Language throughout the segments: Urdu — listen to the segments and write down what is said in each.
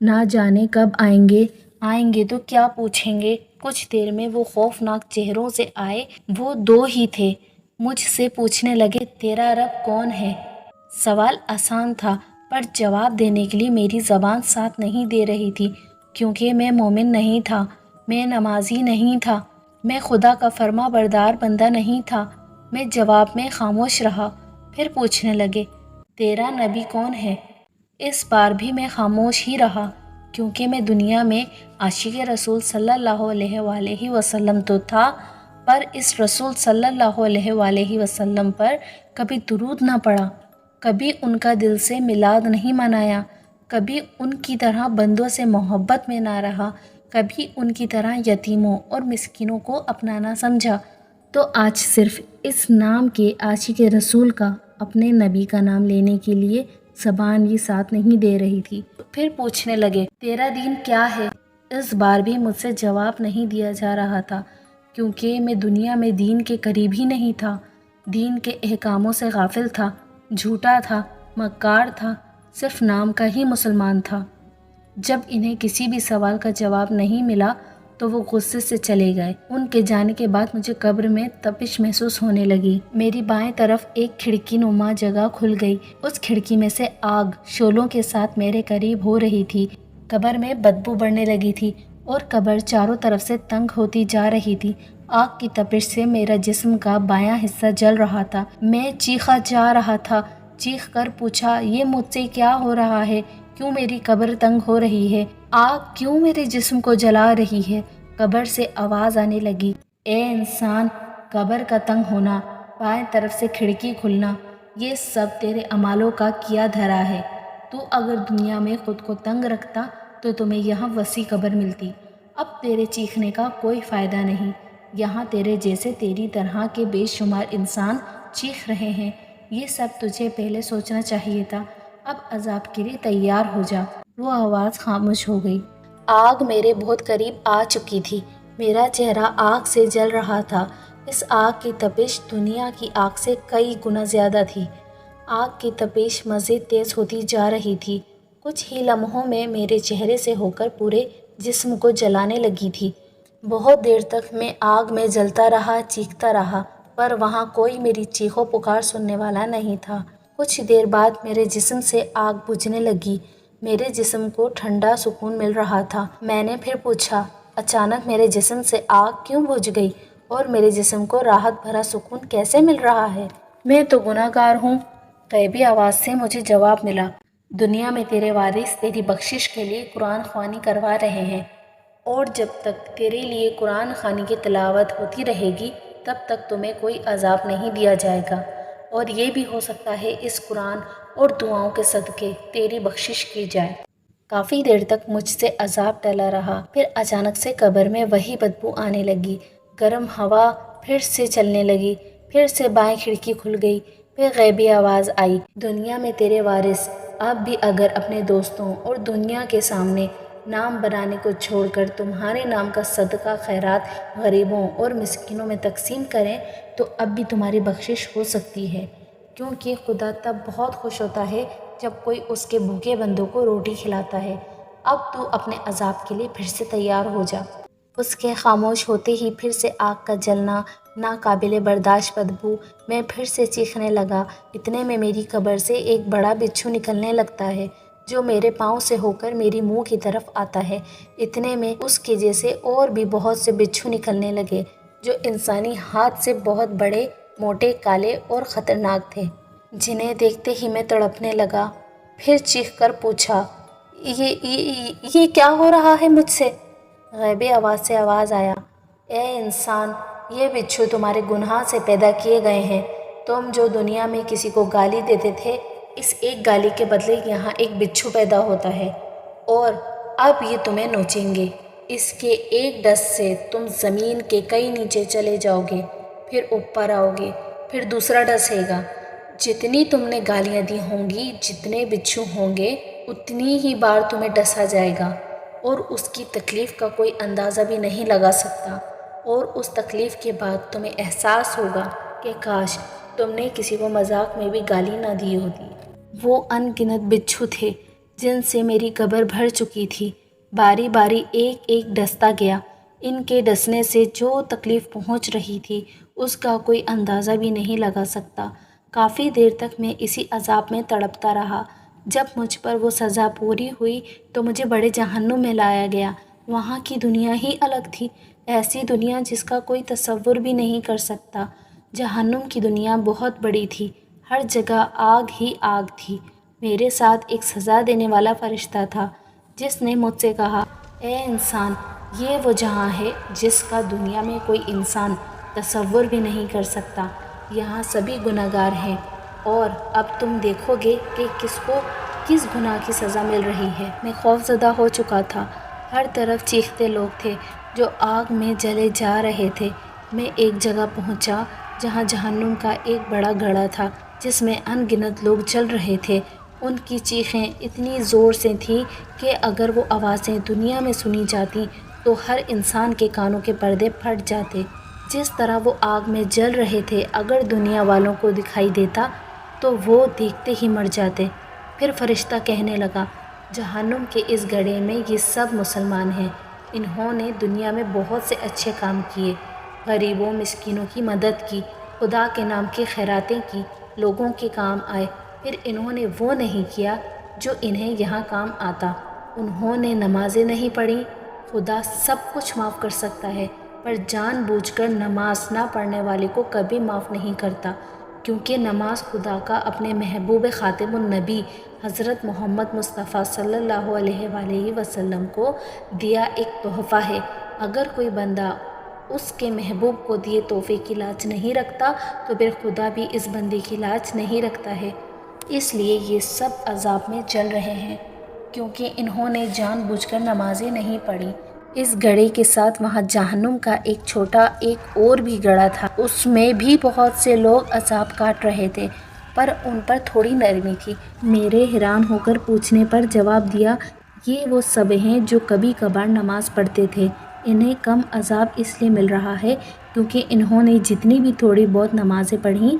نہ جانے کب آئیں گے تو کیا پوچھیں گے۔ کچھ دیر میں وہ خوفناک چہروں سے آئے، وہ دو ہی تھے۔ مجھ سے پوچھنے لگے، تیرا رب کون ہے؟ سوال آسان تھا، پر جواب دینے کے لیے میری زبان ساتھ نہیں دے رہی تھی، کیونکہ میں مومن نہیں تھا، میں نمازی نہیں تھا، میں خدا کا فرما بردار بندہ نہیں تھا۔ میں جواب میں خاموش رہا۔ پھر پوچھنے لگے، تیرا نبی کون ہے؟ اس بار بھی میں خاموش ہی رہا، کیونکہ میں دنیا میں عاشق رسول صلی اللہ علیہ وآلہ وسلم تو تھا، پر اس رسول صلی اللہ علیہ وآلہ وسلم پر کبھی درود نہ پڑھا، کبھی ان کا دل سے میلاد نہیں منایا، کبھی ان کی طرح بندوں سے محبت میں نہ رہا، کبھی ان کی طرح یتیموں اور مسکینوں کو اپنانا سمجھا۔ تو آج صرف اس نام کے عاشق رسول کا اپنے نبی کا نام لینے کے لیے زبان یہ ساتھ نہیں دے رہی تھی۔ پھر پوچھنے لگے، تیرا دین کیا ہے؟ اس بار بھی مجھ سے جواب نہیں دیا جا رہا تھا، کیونکہ میں دنیا میں دین کے قریب ہی نہیں تھا، دین کے احکاموں سے غافل تھا، جھوٹا تھا، مکار تھا، صرف نام کا ہی مسلمان تھا۔ جب انہیں کسی بھی سوال کا جواب نہیں ملا تو وہ غصے سے چلے گئے۔ ان کے جانے کے بعد مجھے قبر میں تپش محسوس ہونے لگی۔ میری بائیں طرف ایک کھڑکی نما جگہ کھل گئی، اس کھڑکی میں سے آگ شعلوں کے ساتھ میرے قریب ہو رہی تھی۔ قبر میں بدبو بڑھنے لگی تھی اور قبر چاروں طرف سے تنگ ہوتی جا رہی تھی۔ آگ کی تپش سے میرا جسم کا بایاں حصہ جل رہا تھا۔ میں چیخا جا رہا تھا، چیخ کر پوچھا، یہ مجھ سے کیا ہو رہا ہے؟ کیوں میری قبر تنگ ہو رہی ہے؟ آگ کیوں میرے جسم کو جلا رہی ہے؟ قبر سے آواز آنے لگی، اے انسان، قبر کا تنگ ہونا، بائیں طرف سے کھڑکی کھلنا، یہ سب تیرے اعمالوں کا کیا دھرا ہے۔ تو اگر دنیا میں خود کو تنگ رکھتا تو تمہیں یہاں وسیع قبر ملتی۔ اب تیرے چیخنے کا کوئی فائدہ نہیں، یہاں تیرے جیسے تیری طرح کے بے شمار انسان چیخ رہے ہیں۔ یہ سب تجھے پہلے سوچنا چاہیے تھا۔ اب عذاب کے لیے تیار ہو جا۔ وہ آواز خاموش ہو گئی۔ آگ میرے بہت قریب آ چکی تھی، میرا چہرہ آگ سے جل رہا تھا۔ اس آگ کی تپش دنیا کی آگ سے کئی گنا زیادہ تھی۔ آگ کی تپش مزید تیز ہوتی جا رہی تھی، کچھ ہی لمحوں میں میرے چہرے سے ہو کر پورے جسم کو جلانے لگی تھی۔ بہت دیر تک میں آگ میں جلتا رہا، چیختا رہا، پر وہاں کوئی میری چیخو پکار سننے والا نہیں تھا۔ کچھ دیر بعد میرے جسم سے آگ بجھنے لگی، میرے جسم کو ٹھنڈا سکون مل رہا تھا۔ میں نے پھر پوچھا، اچانک میرے جسم سے آگ کیوں بجھ گئی اور میرے جسم کو راحت بھرا سکون کیسے مل رہا ہے؟ میں تو گناہ گار ہوں، غیبی آواز سے مجھے جواب ملا۔ دنیا میں تیرے وارث تیری بخشش کے لیے قرآن خوانی کروا رہے ہیں، اور جب تک تیرے لیے قرآن خوانی کی تلاوت ہوتی رہے گی تب تک تمہیں کوئی عذاب نہیں دیا جائے گا، اور یہ بھی ہو سکتا ہے اس قرآن اور دعاؤں کے صدقے تیری بخشش کی جائے۔ کافی دیر تک مجھ سے عذاب ٹلا رہا، پھر اچانک سے قبر میں وہی بدبو آنے لگی، گرم ہوا پھر سے چلنے لگی، پھر سے بائیں کھڑکی کھل گئی، پھر غیبی آواز آئی، دنیا میں تیرے وارث اب بھی اگر اپنے دوستوں اور دنیا کے سامنے نام بنانے کو چھوڑ کر تمہارے نام کا صدقہ خیرات غریبوں اور مسکینوں میں تقسیم کریں تو اب بھی تمہاری بخشش ہو سکتی ہے، کیونکہ خدا تب بہت خوش ہوتا ہے جب کوئی اس کے بھوکے بندوں کو روٹی کھلاتا ہے۔ اب تو اپنے عذاب کے لیے پھر سے تیار ہو جا۔ اس کے خاموش ہوتے ہی پھر سے آگ کا جلنا، ناقابل برداشت بدبو، میں پھر سے چیخنے لگا۔ اتنے میں میری قبر سے ایک بڑا بچھو نکلنے لگتا ہے جو میرے پاؤں سے ہو کر میری منہ کی طرف آتا ہے۔ اتنے میں اس کے جیسے اور بھی بہت سے بچھو نکلنے لگے جو انسانی ہاتھ سے بہت بڑے، موٹے، کالے اور خطرناک تھے، جنہیں دیکھتے ہی میں تڑپنے لگا۔ پھر چیخ کر پوچھا، یہ کیا ہو رہا ہے مجھ سے؟ غیبی آواز سے آواز آیا، اے انسان، یہ بچھو تمہارے گناہ سے پیدا کیے گئے ہیں۔ تم جو دنیا میں کسی کو گالی دیتے تھے، اس ایک گالی کے بدلے یہاں ایک بچھو پیدا ہوتا ہے، اور اب یہ تمہیں نوچیں گے۔ اس کے ایک ڈس سے تم زمین کے کئی نیچے چلے جاؤ گے، پھر اوپر آؤ گے، پھر دوسرا ڈسے گا۔ جتنی تم نے گالیاں دی ہوں گی، جتنے بچھو ہوں گے، اتنی ہی بار تمہیں ڈسا جائے گا، اور اس کی تکلیف کا کوئی اندازہ بھی نہیں لگا سکتا، اور اس تکلیف کے بعد تمہیں احساس ہوگا کہ کاش تم نے کسی کو مذاق میں بھی گالی نہ دی ہوتی۔ وہ ان گنت بچھو تھے جن سے میری قبر بھر چکی تھی۔ باری باری ایک ایک ڈستا گیا۔ ان کے ڈسنے سے جو تکلیف پہنچ رہی تھی اس کا کوئی اندازہ بھی نہیں لگا سکتا۔ کافی دیر تک میں اسی عذاب میں تڑپتا رہا۔ جب مجھ پر وہ سزا پوری ہوئی تو مجھے بڑے جہنم میں لایا گیا۔ وہاں کی دنیا ہی الگ تھی، ایسی دنیا جس کا کوئی تصور بھی نہیں کر سکتا۔ جہنم کی دنیا بہت بڑی تھی، ہر جگہ آگ ہی آگ تھی۔ میرے ساتھ ایک سزا دینے والا فرشتہ تھا جس نے مجھ سے کہا، اے انسان، یہ وہ جہاں ہے جس کا دنیا میں کوئی انسان تصور بھی نہیں کر سکتا۔ یہاں سبھی گنہگار ہیں اور اب تم دیکھو گے کہ کس کو کس گناہ کی سزا مل رہی ہے۔ میں خوفزدہ ہو چکا تھا، ہر طرف چیختے لوگ تھے جو آگ میں جلے جا رہے تھے۔ میں ایک جگہ پہنچا جہاں جہنم کا ایک بڑا گڑھا تھا جس میں ان گنت لوگ جل رہے تھے۔ ان کی چیخیں اتنی زور سے تھیں کہ اگر وہ آوازیں دنیا میں سنی جاتی تو ہر انسان کے کانوں کے پردے پھٹ جاتے۔ جس طرح وہ آگ میں جل رہے تھے اگر دنیا والوں کو دکھائی دیتا تو وہ دیکھتے ہی مر جاتے۔ پھر فرشتہ کہنے لگا، جہنم کے اس گڑھے میں یہ سب مسلمان ہیں، انہوں نے دنیا میں بہت سے اچھے کام کیے، غریبوں مسکینوں کی مدد کی، خدا کے نام کی خیراتیں کی، لوگوں کے کام آئے۔ پھر انہوں نے وہ نہیں کیا جو انہیں یہاں کام آتا، انہوں نے نمازیں نہیں پڑھیں۔ خدا سب کچھ معاف کر سکتا ہے پر جان بوجھ کر نماز نہ پڑھنے والے کو کبھی معاف نہیں کرتا، کیونکہ نماز خدا کا اپنے محبوب خاتم النبی حضرت محمد مصطفیٰ صلی اللہ علیہ وآلہ وسلم کو دیا ایک تحفہ ہے۔ اگر کوئی بندہ اس کے محبوب کو دیے تحفے کی لاج نہیں رکھتا تو پھر خدا بھی اس بندے کی لاج نہیں رکھتا ہے۔ اس لیے یہ سب عذاب میں جل رہے ہیں کیونکہ انہوں نے جان بوجھ کر نمازیں نہیں پڑھی۔ اس گڑھے کے ساتھ وہاں جہنم کا ایک چھوٹا ایک اور بھی گڑھا تھا، اس میں بھی بہت سے لوگ عذاب کاٹ رہے تھے پر ان پر تھوڑی نرمی تھی۔ میرے حیران ہو کر پوچھنے پر جواب دیا، یہ وہ سب ہیں جو کبھی کبھار نماز پڑھتے تھے، انہیں کم عذاب اس لیے مل رہا ہے کیونکہ انہوں نے جتنی بھی تھوڑی بہت نمازیں پڑھیں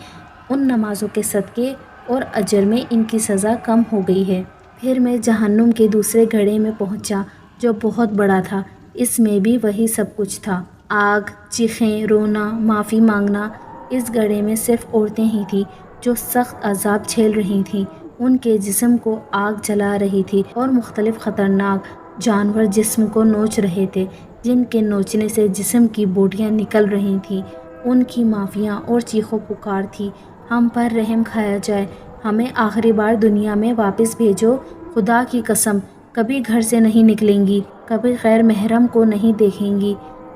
ان نمازوں کے صدقے اور اجر میں ان کی سزا کم ہو گئی ہے۔ پھر میں جہنم کے دوسرے گڑھے میں پہنچا جو بہت بڑا تھا، اس میں بھی وہی سب کچھ تھا، آگ، چیخیں، رونا، معافی مانگنا۔ اس گڑھے میں صرف عورتیں ہی تھیں جو سخت عذاب جھیل رہی تھیں، ان کے جسم کو آگ جلا رہی تھی اور مختلف خطرناک جانور جسم کو نوچ رہے تھے جن کے نوچنے سے جسم کی بوٹیاں نکل رہی تھیں۔ ان کی معافیاں اور چیخ و پکار تھی، ہم پر رحم کھایا جائے، ہمیں آخری بار دنیا میں واپس بھیجو، خدا کی قسم کبھی گھر سے نہیں نکلیں گی، کبھی غیر محرم کو نہیں دیکھیں گی،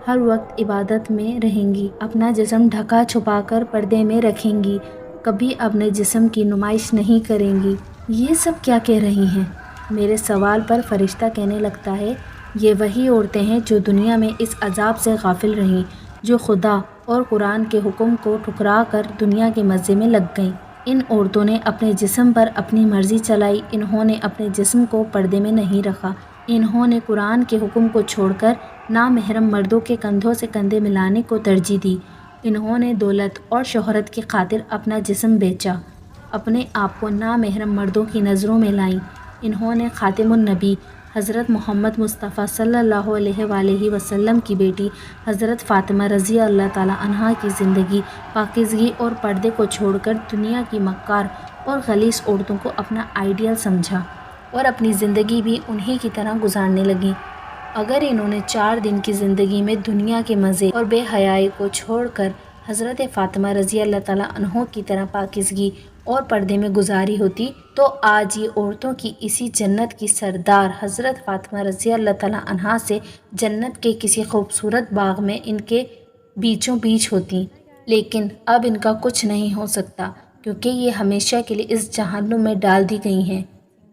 ہر وقت عبادت میں رہیں گی، اپنا جسم ڈھکا چھپا کر پردے میں رکھیں گی، کبھی اپنے جسم کی نمائش نہیں کریں گی۔ یہ سب کیا کہہ رہی ہیں؟ میرے سوال پر فرشتہ کہنے لگتا ہے، یہ وہی عورتیں ہیں جو دنیا میں اس عذاب سے غافل رہیں، جو خدا اور قرآن کے حکم کو ٹھکرا کر دنیا کے مزے میں لگ گئیں۔ ان عورتوں نے اپنے جسم پر اپنی مرضی چلائی، انہوں نے اپنے جسم کو پردے میں نہیں رکھا، انہوں نے قرآن کے حکم کو چھوڑ کر نامحرم مردوں کے کندھوں سے کندھے ملانے کو ترجیح دی، انہوں نے دولت اور شہرت کی خاطر اپنا جسم بیچا، اپنے آپ کو نامحرم مردوں کی نظروں میں لائیں، انہوں نے خاتم النبی حضرت محمد مصطفیٰ صلی اللہ علیہ وآلہ وسلم کی بیٹی حضرت فاطمہ رضی اللہ تعالیٰ عنہا کی زندگی، پاکیزگی اور پردے کو چھوڑ کر دنیا کی مکار اور غلیظ عورتوں کو اپنا آئیڈیل سمجھا اور اپنی زندگی بھی انہی کی طرح گزارنے لگیں۔ اگر انہوں نے 4 دن کی زندگی میں دنیا کے مزے اور بے حیائی کو چھوڑ کر حضرت فاطمہ رضی اللہ تعالیٰ عنہ کی طرح پاکیزگی اور پردے میں گزاری ہوتی تو آج یہ عورتوں کی اسی جنت کی سردار حضرت فاطمہ رضی اللہ تعالیٰ عنہا سے جنت کے کسی خوبصورت باغ میں ان کے بیچوں بیچ ہوتی، لیکن اب ان کا کچھ نہیں ہو سکتا کیونکہ یہ ہمیشہ کے لیے اس جہنم میں ڈال دی گئی ہیں۔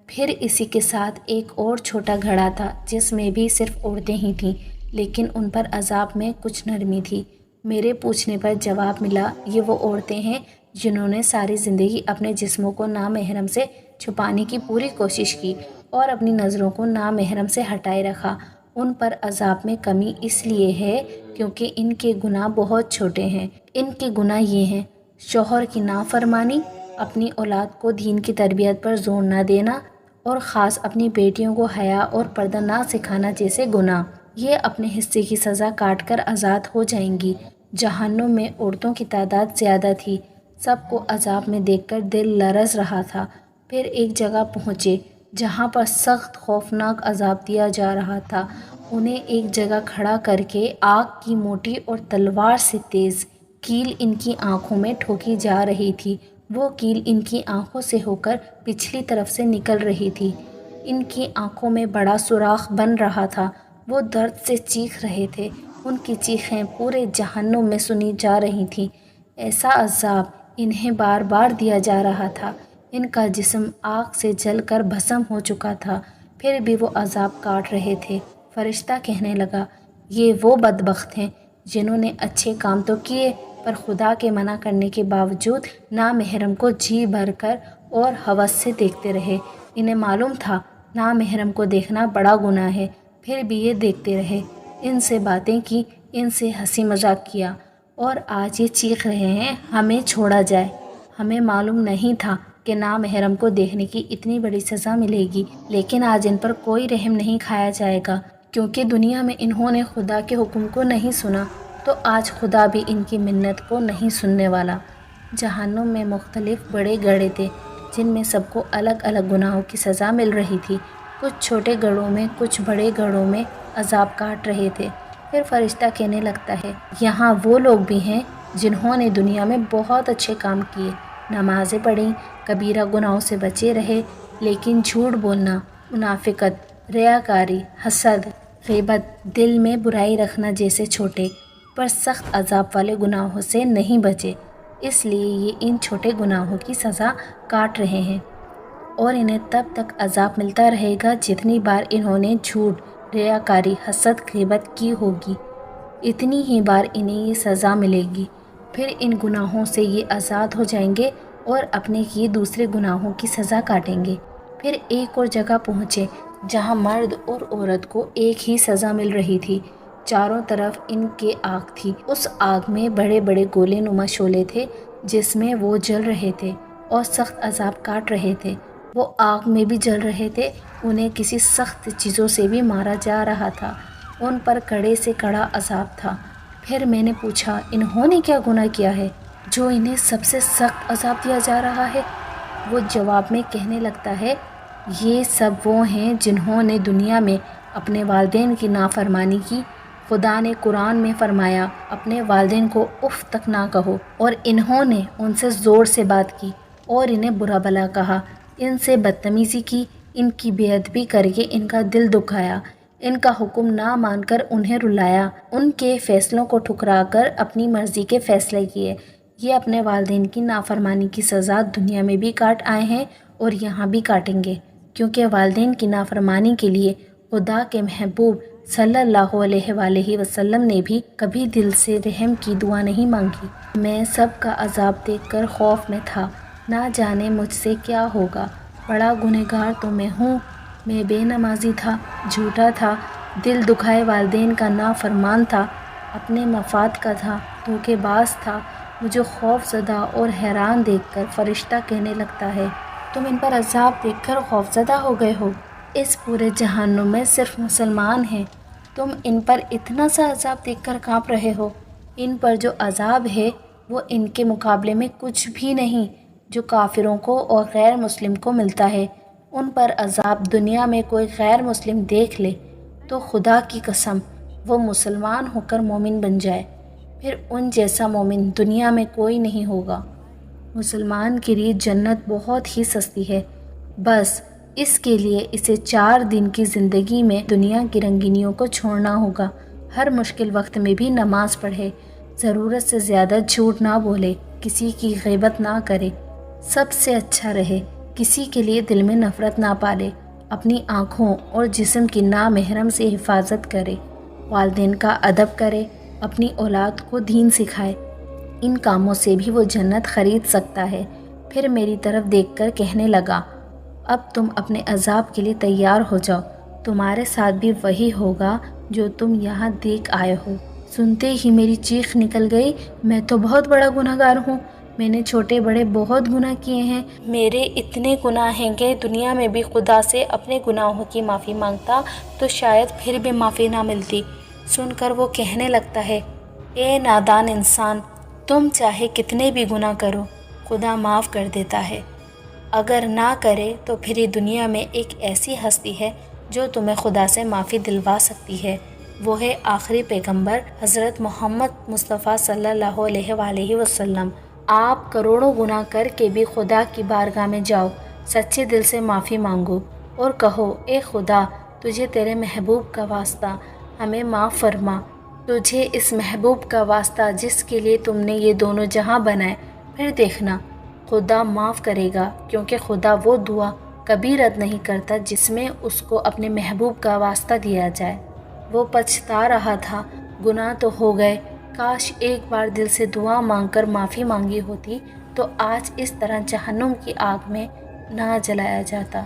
پھر اسی کے ساتھ ایک اور چھوٹا گھڑا تھا جس میں بھی صرف عورتیں ہی تھیں، لیکن ان پر عذاب میں کچھ نرمی تھی۔ میرے پوچھنے پر جواب ملا، یہ وہ عورتیں ہیں جنہوں نے ساری زندگی اپنے جسموں کو نامحرم سے چھپانے کی پوری کوشش کی اور اپنی نظروں کو نامحرم سے ہٹائے رکھا۔ ان پر عذاب میں کمی اس لیے ہے کیونکہ ان کے گناہ بہت چھوٹے ہیں۔ ان کے گناہ یہ ہیں، شوہر کی نافرمانی، اپنی اولاد کو دین کی تربیت پر زور نہ دینا، اور خاص اپنی بیٹیوں کو حیا اور پردہ نہ سکھانا جیسے گناہ۔ یہ اپنے حصے کی سزا کاٹ کر آزاد ہو جائیں گی۔ جہنم میں عورتوں کی تعداد زیادہ تھی۔ سب کو عذاب میں دیکھ کر دل لرز رہا تھا۔ پھر ایک جگہ پہنچے جہاں پر سخت خوفناک عذاب دیا جا رہا تھا۔ انہیں ایک جگہ کھڑا کر کے آگ کی موٹی اور تلوار سے تیز کیل ان کی آنکھوں میں ٹھوکی جا رہی تھی۔ وہ کیل ان کی آنکھوں سے ہو کر پچھلی طرف سے نکل رہی تھی۔ ان کی آنکھوں میں بڑا سوراخ بن رہا تھا۔ وہ درد سے چیخ رہے تھے۔ ان کی چیخیں پورے جہنم میں سنی جا رہی تھیں۔ ایسا عذاب انہیں بار بار دیا جا رہا تھا۔ ان کا جسم آگ سے جل کر بھسم ہو چکا تھا، پھر بھی وہ عذاب کاٹ رہے تھے۔ فرشتہ کہنے لگا، یہ وہ بدبخت ہیں جنہوں نے اچھے کام تو کیے پر خدا کے منع کرنے کے باوجود نامحرم کو جی بھر کر اور ہوس سے دیکھتے رہے۔ انہیں معلوم تھا نامحرم کو دیکھنا بڑا گناہ ہے، پھر بھی یہ دیکھتے رہے۔ ان سے باتیں کی، ان سے ہنسی مذاق کیا، اور آج یہ چیخ رہے ہیں ہمیں چھوڑا جائے۔ ہمیں معلوم نہیں تھا کہ نامحرم کو دیکھنے کی اتنی بڑی سزا ملے گی، لیکن آج ان پر کوئی رحم نہیں کھایا جائے گا، کیونکہ دنیا میں انہوں نے خدا کے حکم کو نہیں سنا، تو آج خدا بھی ان کی منت کو نہیں سننے والا۔ جہنم میں مختلف بڑے گڑھے تھے جن میں سب کو الگ الگ گناہوں کی سزا مل رہی تھی۔ کچھ چھوٹے گڑھوں میں، کچھ بڑے گڑھوں میں عذاب کاٹ رہے تھے۔ پھر فرشتہ کہنے لگتا ہے، یہاں وہ لوگ بھی ہیں جنہوں نے دنیا میں بہت اچھے کام کیے، نمازیں پڑھیں، کبیرہ گناہوں سے بچے رہے، لیکن جھوٹ بولنا، منافقت، ریاکاری، حسد، غیبت، دل میں برائی رکھنا جیسے چھوٹے پر سخت عذاب والے گناہوں سے نہیں بچے۔ اس لیے یہ ان چھوٹے گناہوں کی سزا کاٹ رہے ہیں، اور انہیں تب تک عذاب ملتا رہے گا جتنی بار انہوں نے جھوٹ، ریاکاری، حسد، غیبت کی ہوگی، اتنی ہی بار انہیں یہ سزا ملے گی۔ پھر ان گناہوں سے یہ آزاد ہو جائیں گے اور اپنے کیے دوسرے گناہوں کی سزا کاٹیں گے۔ پھر ایک اور جگہ پہنچے جہاں مرد اور عورت کو ایک ہی سزا مل رہی تھی۔ چاروں طرف ان کے آگ تھی۔ اس آگ میں بڑے بڑے گولے نما شعلے تھے جس میں وہ جل رہے تھے اور سخت عذاب کاٹ رہے تھے۔ وہ آگ میں بھی جل رہے تھے، انہیں کسی سخت چیزوں سے بھی مارا جا رہا تھا، ان پر کڑے سے کڑا عذاب تھا۔ پھر میں نے پوچھا، انہوں نے کیا گناہ کیا ہے جو انہیں سب سے سخت عذاب دیا جا رہا ہے؟ وہ جواب میں کہنے لگتا ہے، یہ سب وہ ہیں جنہوں نے دنیا میں اپنے والدین کی نافرمانی کی۔ خدا نے قرآن میں فرمایا، اپنے والدین کو اف تک نہ کہو، اور انہوں نے ان سے زور سے بات کی اور انہیں برا بھلا کہا، ان سے بدتمیزی کی، ان کی بے ادبی کر کے ان کا دل دکھایا، ان کا حکم نہ مان کر انہیں رلایا، ان کے فیصلوں کو ٹھکرا کر اپنی مرضی کے فیصلے کیے۔ یہ اپنے والدین کی نافرمانی کی سزا دنیا میں بھی کاٹ آئے ہیں اور یہاں بھی کاٹیں گے، کیونکہ والدین کی نافرمانی کے لیے خدا کے محبوب صلی اللہ علیہ وآلہ وسلم نے بھی کبھی دل سے رحم کی دعا نہیں مانگی۔ میں سب کا عذاب دیکھ کر خوف میں تھا، نہ جانے مجھ سے کیا ہوگا۔ بڑا گنہگار تو میں ہوں، میں بے نمازی تھا، جھوٹا تھا، دل دکھائے والدین کا نافرمان تھا، اپنے مفاد کا تھا، دھوکے باز تھا۔ مجھے خوف زدہ اور حیران دیکھ کر فرشتہ کہنے لگتا ہے، تم ان پر عذاب دیکھ کر خوف زدہ ہو گئے ہو؟ اس پورے جہنم میں صرف مسلمان ہیں، تم ان پر اتنا سا عذاب دیکھ کر کانپ رہے ہو؟ ان پر جو عذاب ہے وہ ان کے مقابلے میں کچھ بھی نہیں جو کافروں کو اور غیر مسلم کو ملتا ہے۔ ان پر عذاب دنیا میں کوئی غیر مسلم دیکھ لے تو خدا کی قسم وہ مسلمان ہو کر مومن بن جائے، پھر ان جیسا مومن دنیا میں کوئی نہیں ہوگا۔ مسلمان کے لیے جنت بہت ہی سستی ہے، بس اس کے لیے اسے 4 دن کی زندگی میں دنیا کی رنگینیوں کو چھوڑنا ہوگا۔ ہر مشکل وقت میں بھی نماز پڑھے، ضرورت سے زیادہ جھوٹ نہ بولے، کسی کی غیبت نہ کرے، سب سے اچھا رہے، کسی کے لیے دل میں نفرت نہ پالے، اپنی آنکھوں اور جسم کی نامحرم سے حفاظت کرے، والدین کا ادب کرے، اپنی اولاد کو دین سکھائے۔ ان کاموں سے بھی وہ جنت خرید سکتا ہے۔ پھر میری طرف دیکھ کر کہنے لگا، اب تم اپنے عذاب کے لیے تیار ہو جاؤ، تمہارے ساتھ بھی وہی ہوگا جو تم یہاں دیکھ آئے ہو۔ سنتے ہی میری چیخ نکل گئی، میں تو بہت بڑا گنہگار ہوں، میں نے چھوٹے بڑے بہت گناہ کیے ہیں، میرے اتنے گناہ ہیں کہ دنیا میں بھی خدا سے اپنے گناہوں کی معافی مانگتا تو شاید پھر بھی معافی نہ ملتی۔ سن کر وہ کہنے لگتا ہے، اے نادان انسان، تم چاہے کتنے بھی گناہ کرو، خدا معاف کر دیتا ہے۔ اگر نہ کرے تو پھر یہ دنیا میں ایک ایسی ہستی ہے جو تمہیں خدا سے معافی دلوا سکتی ہے، وہ ہے آخری پیغمبر حضرت محمد مصطفیٰ صلی اللہ علیہ وآلہ وسلم۔ آپ کروڑوں گناہ کر کے بھی خدا کی بارگاہ میں جاؤ، سچے دل سے معافی مانگو اور کہو، اے خدا، تجھے تیرے محبوب کا واسطہ ہمیں معاف فرما، تجھے اس محبوب کا واسطہ جس کے لیے تم نے یہ دونوں جہاں بنائے، پھر دیکھنا خدا معاف کرے گا، کیونکہ خدا وہ دعا کبھی رد نہیں کرتا جس میں اس کو اپنے محبوب کا واسطہ دیا جائے۔ وہ پچھتا رہا تھا، گناہ تو ہو گئے، کاش ایک بار دل سے دعا مانگ کر معافی مانگی ہوتی تو آج اس طرح جہنم کی آگ میں نہ جلایا جاتا۔